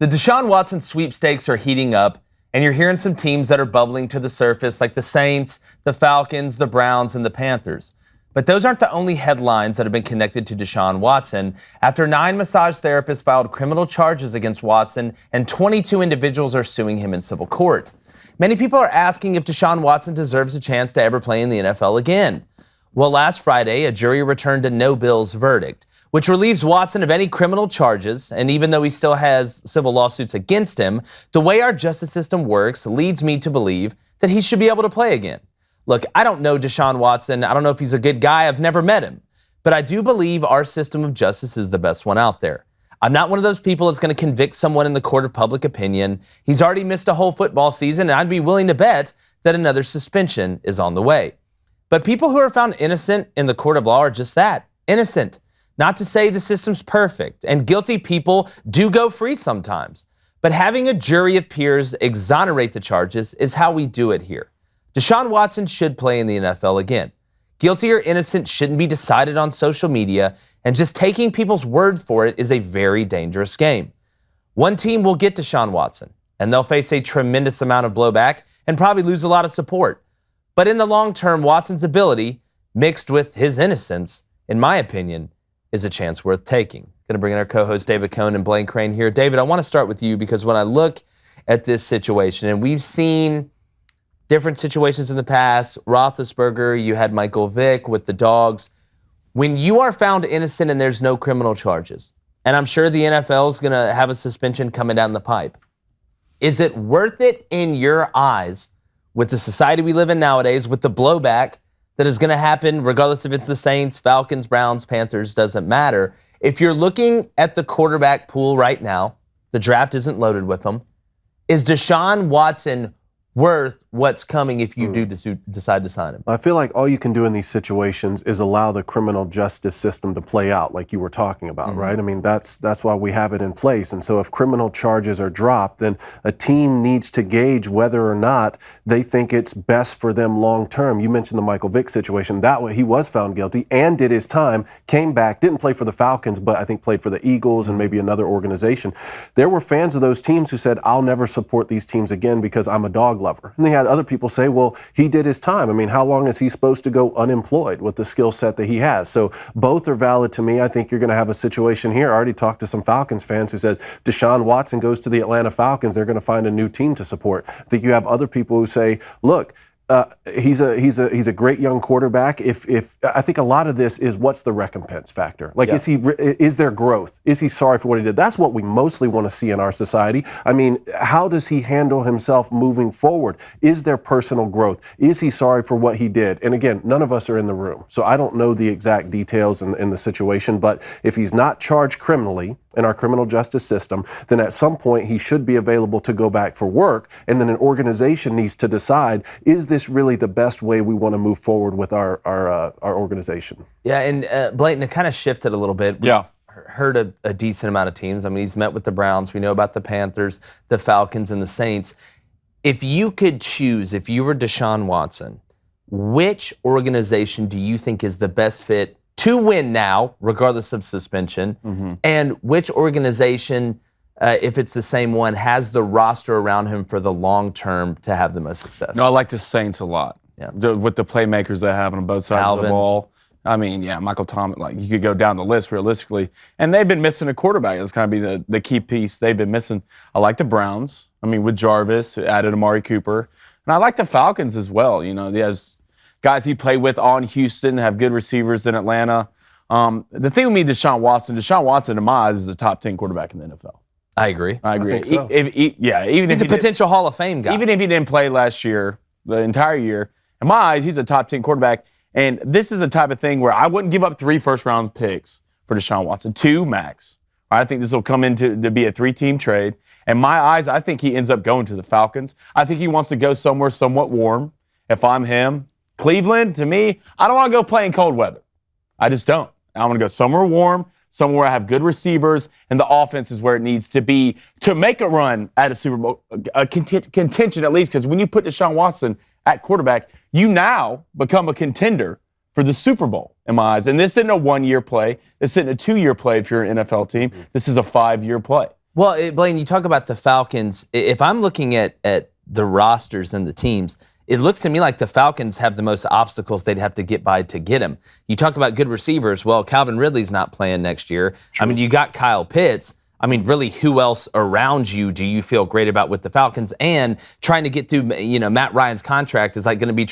The Deshaun Watson sweepstakes are heating up, and you're hearing some teams that are bubbling to the surface, like the Saints, the Falcons, the Browns, and the Panthers. But those aren't the only headlines that have been connected to Deshaun Watson. After 9 massage therapists filed criminal charges against Watson, and 22 individuals are suing him in civil court. Many people are asking if Deshaun Watson deserves a chance to ever play in the NFL again. Well, last Friday, a jury returned a no-bills verdict, which relieves Watson of any criminal charges, and even though he still has civil lawsuits against him, the way our justice system works leads me to believe that he should be able to play again. Look, I don't know Deshaun Watson. I don't know if he's a good guy. I've never met him. But I do believe our system of justice is the best one out there. I'm not one of those people that's going to convict someone in the court of public opinion. He's already missed a whole football season, and I'd be willing to bet that another suspension is on the way. But people who are found innocent in the court of law are just that, innocent. Not to say the system's perfect, and guilty people do go free sometimes. But having a jury of peers exonerate the charges is how we do it here. Deshaun Watson should play in the NFL again. Guilty or innocent shouldn't be decided on social media, and just taking people's word for it is a very dangerous game. One team will get Deshaun Watson, and they'll face a tremendous amount of blowback and probably lose a lot of support. But in the long term, Watson's ability, mixed with his innocence, in my opinion, is a chance worth taking. Going to bring in our co-host David Cohn and Blaine Crain here. David, I want to start with you because when I look at this situation, and we've seen different situations in the past, Roethlisberger, you had Michael Vick with the dogs. When you are found innocent and there's no criminal charges, and I'm sure the NFL is going to have a suspension coming down the pipe, is it worth it in your eyes with the society we live in nowadays, with the blowback that is going to happen regardless if it's the Saints, Falcons, Browns, Panthers, doesn't matter? If you're looking at the quarterback pool right now, the draft isn't loaded with them. Is Deshaun Watson worth what's coming if you do decide to sign him? I feel like all you can do in these situations is allow the criminal justice system to play out like you were talking about, right? I mean, that's why we have it in place. And so if criminal charges are dropped, then a team needs to gauge whether or not they think it's best for them long term. You mentioned the Michael Vick situation. That way he was found guilty and did his time, came back, didn't play for the Falcons, but I think played for the Eagles and maybe another organization. There were fans of those teams who said, I'll never support these teams again because I'm a dog lover. And they had other people say, well, he did his time. I mean, how long is he supposed to go unemployed with the skill set that he has? So both are valid to me. I think you're going to have a situation here. I already talked to some Falcons fans who said Deshaun Watson goes to the Atlanta Falcons, they're going to find a new team to support. I think you have other people who say, look, he's a great young quarterback. If I think a lot of this is what's the recompense factor? Like, is there growth? Is he sorry for what he did? That's what we mostly want to see in our society. I mean, how does he handle himself moving forward? Is there personal growth? Is he sorry for what he did? And again, none of us are in the room, so I don't know the exact details in the situation. But if he's not charged criminally in our criminal justice system, then at some point he should be available to go back for work. And then an organization needs to decide, is this really the best way we want to move forward with our organization? Yeah, and Blaine, it kind of shifted a little bit. Yeah. Heard a decent amount of teams. I mean, he's met with the Browns. We know about the Panthers, the Falcons, and the Saints. If you could choose, if you were Deshaun Watson, which organization do you think is the best fit to win now, regardless of suspension, and which organization, if it's the same one, has the roster around him for the long term to have the most success? No, I like the Saints a lot. Yeah. With the playmakers they have on both sides of the ball. I mean, yeah, Michael Thomas, like you could go down the list realistically. And they've been missing a quarterback. That's kind of be the key piece they've been missing. I like the Browns. I mean, with Jarvis, added Amari Cooper. And I like the Falcons as well. You know, there's guys he played with on Houston, have good receivers in Atlanta. The thing with me, Deshaun Watson, to my eyes, is a top 10 quarterback in the NFL. I agree. I think so. Even he's a potential Hall of Fame guy. Even if he didn't play last year, the entire year, in my eyes, he's a top 10 quarterback. And this is a type of thing where I wouldn't give up 3 first-round picks for Deshaun Watson, 2 max. I think this will come into to be a 3-team trade. In my eyes, I think he ends up going to the Falcons. I think he wants to go somewhere somewhat warm. If I'm him, Cleveland, to me, I don't want to go play in cold weather. I just don't. I want to go somewhere warm, somewhere where I have good receivers, and the offense is where it needs to be to make a run at a Super Bowl, a contention at least, because when you put Deshaun Watson at quarterback, you now become a contender for the Super Bowl, in my eyes. And this isn't a 1-year play. This isn't a 2-year play if you're an NFL team. This is a 5-year play. Well, Blaine, you talk about the Falcons. If I'm looking at the rosters and the teams, it looks to me like the Falcons have the most obstacles they'd have to get by to get him. You talk about good receivers. Well, Calvin Ridley's not playing next year. True. I mean, you got Kyle Pitts. I mean, really, who else around you do you feel great about with the Falcons? And trying to get through, Matt Ryan's contract is like going to be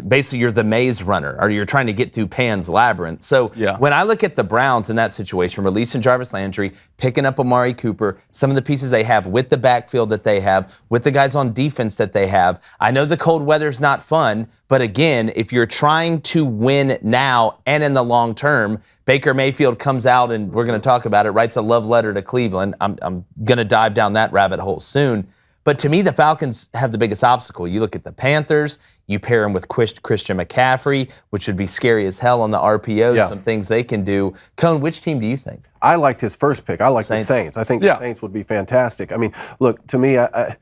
basically you're the maze runner, or you're trying to get through Pan's Labyrinth. So when I look at the Browns in that situation, releasing Jarvis Landry, picking up Amari Cooper, some of the pieces they have with the backfield that they have, with the guys on defense that they have, I know the cold weather's not fun, but again, if you're trying to win now and in the long term, Baker Mayfield comes out, and we're going to talk about it, writes a love letter to Cleveland. I'm going to dive down that rabbit hole soon. But to me, the Falcons have the biggest obstacle. You look at the Panthers, you pair them with Christian McCaffrey, which would be scary as hell on the RPOs, some things they can do. Cone, which team do you think? I liked his first pick. I like the Saints. I think the Saints would be fantastic. I mean, look, to me, I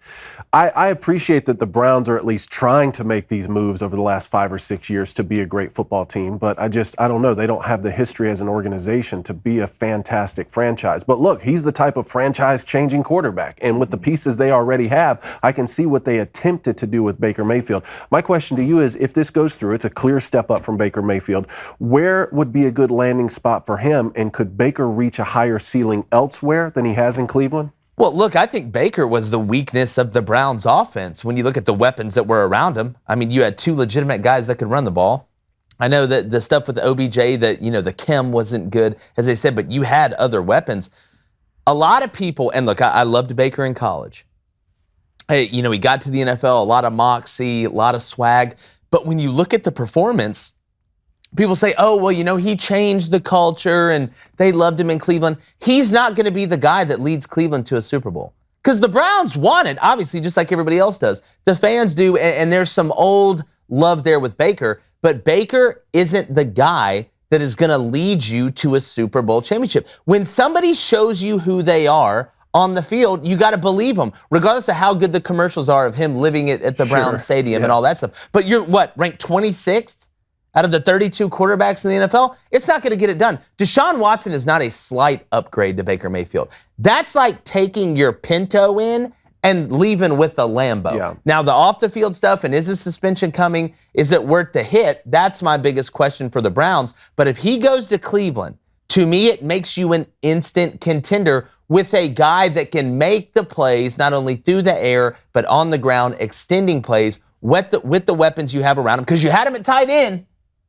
appreciate that the Browns are at least trying to make these moves over the last 5 or 6 years to be a great football team, but I don't know. They don't have the history as an organization to be a fantastic franchise. But look, he's the type of franchise-changing quarterback, and with the pieces they already have, I can see what they attempted to do with Baker Mayfield. My question to you is, if this goes through, it's a clear step up from Baker Mayfield, where would be a good landing spot for him, and could Baker reach a higher ceiling elsewhere than he has in Cleveland? Well, look, I think Baker was the weakness of the Browns' offense when you look at the weapons that were around him. I mean, you had 2 legitimate guys that could run the ball. I know that the stuff with the OBJ, that the chem wasn't good, as they said, but you had other weapons. A lot of people, and look, I loved Baker in college. Hey, he got to the NFL, a lot of moxie, a lot of swag. But when you look at the performance, people say, oh, well, he changed the culture and they loved him in Cleveland. He's not going to be the guy that leads Cleveland to a Super Bowl. Because the Browns want it, obviously, just like everybody else does. The fans do, and there's some old love there with Baker. But Baker isn't the guy that is going to lead you to a Super Bowl championship. When somebody shows you who they are on the field, you got to believe them, regardless of how good the commercials are of him living at the Browns Stadium and all that stuff. But you're, ranked 26th? Out of the 32 quarterbacks in the NFL, it's not going to get it done. Deshaun Watson is not a slight upgrade to Baker Mayfield. That's like taking your Pinto in and leaving with a Lambo. Yeah. Now, the off-the-field stuff, and is the suspension coming? Is it worth the hit? That's my biggest question for the Browns. But if he goes to Cleveland, to me, it makes you an instant contender with a guy that can make the plays, not only through the air, but on the ground, extending plays with the weapons you have around him. Because you had him at tight end.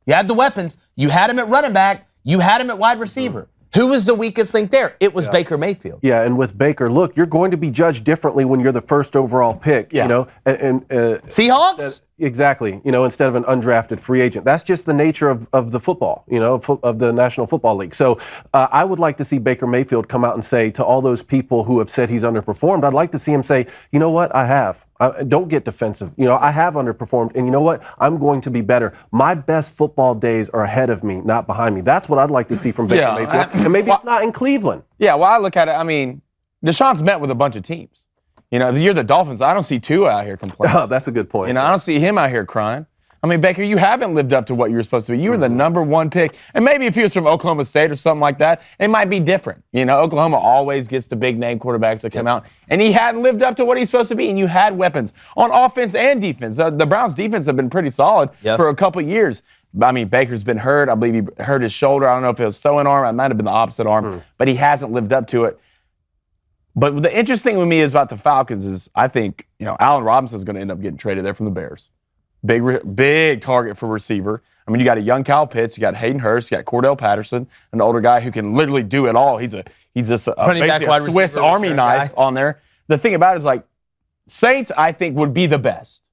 You had the weapons. You had him at running back. You had him at wide receiver. Who was the weakest link there? It was Baker Mayfield. Yeah, and with Baker, look, you're going to be judged differently when you're the first overall pick. Yeah. Seahawks? Exactly. Instead of an undrafted free agent. That's just the nature of the football, of the National Football League. So I would like to see Baker Mayfield come out and say to all those people who have said he's underperformed, I'd like to see him say, you know what, I have. Don't get defensive. I have underperformed, and you know what? I'm going to be better. My best football days are ahead of me, not behind me. That's what I'd like to see from Baker Mayfield. And maybe it's not in Cleveland. Yeah, well, I look at it, Deshaun's met with a bunch of teams. You're the Dolphins. I don't see Tua out here complaining. Oh, that's a good point. I don't see him out here crying. Baker, you haven't lived up to what you were supposed to be. You were the number 1 pick. And maybe if he was from Oklahoma State or something like that, it might be different. Oklahoma always gets the big-name quarterbacks that come out. And he hadn't lived up to what he's supposed to be, and you had weapons on offense and defense. The Browns' defense have been pretty solid for a couple years. Baker's been hurt. I believe he hurt his shoulder. I don't know if it was throwing arm. It might have been the opposite arm. But he hasn't lived up to it. But the interesting with me is about the Falcons is I think, Allen Robinson's going to end up getting traded there from the Bears. Big target for receiver. You got a young Kyle Pitts, you got Hayden Hurst, you got Cordell Patterson, an older guy who can literally do it all. He's just basically a Swiss Army knife on there. The thing about it is Saints, I think, would be the best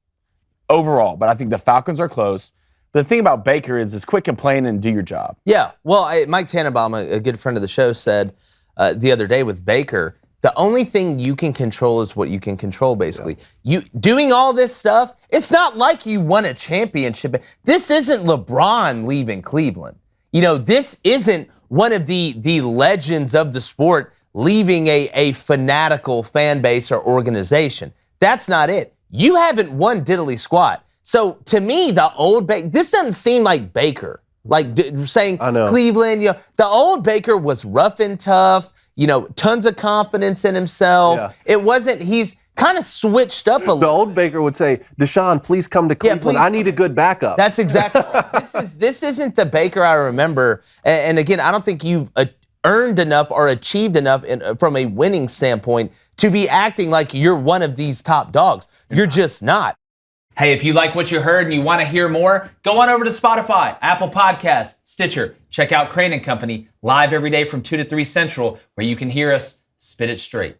overall, but I think the Falcons are close. The thing about Baker is quit complaining and do your job. Yeah, well, Mike Tannenbaum, a good friend of the show, said the other day with Baker, the only thing you can control is what you can control, basically. You doing all this stuff, it's not like you won a championship. This isn't LeBron leaving Cleveland. This isn't one of the legends of the sport leaving a fanatical fan base or organization. That's not it. You haven't won diddly squat. So to me, the old Baker, this doesn't seem like Baker. Saying Cleveland, the old Baker was rough and tough. tons of confidence in himself. Yeah. It wasn't, he's kind of switched up a little. The old Baker would say, Deshaun, please come to Cleveland. please. I need a good backup. That's exactly right. This isn't the Baker I remember. And again, I don't think you've earned enough or achieved enough from a winning standpoint to be acting like you're one of these top dogs. You're just not. Hey, if you like what you heard and you want to hear more, go on over to Spotify, Apple Podcasts, Stitcher. Check out Crain & Company live every day from 2 to 3 Central, where you can hear us spit it straight.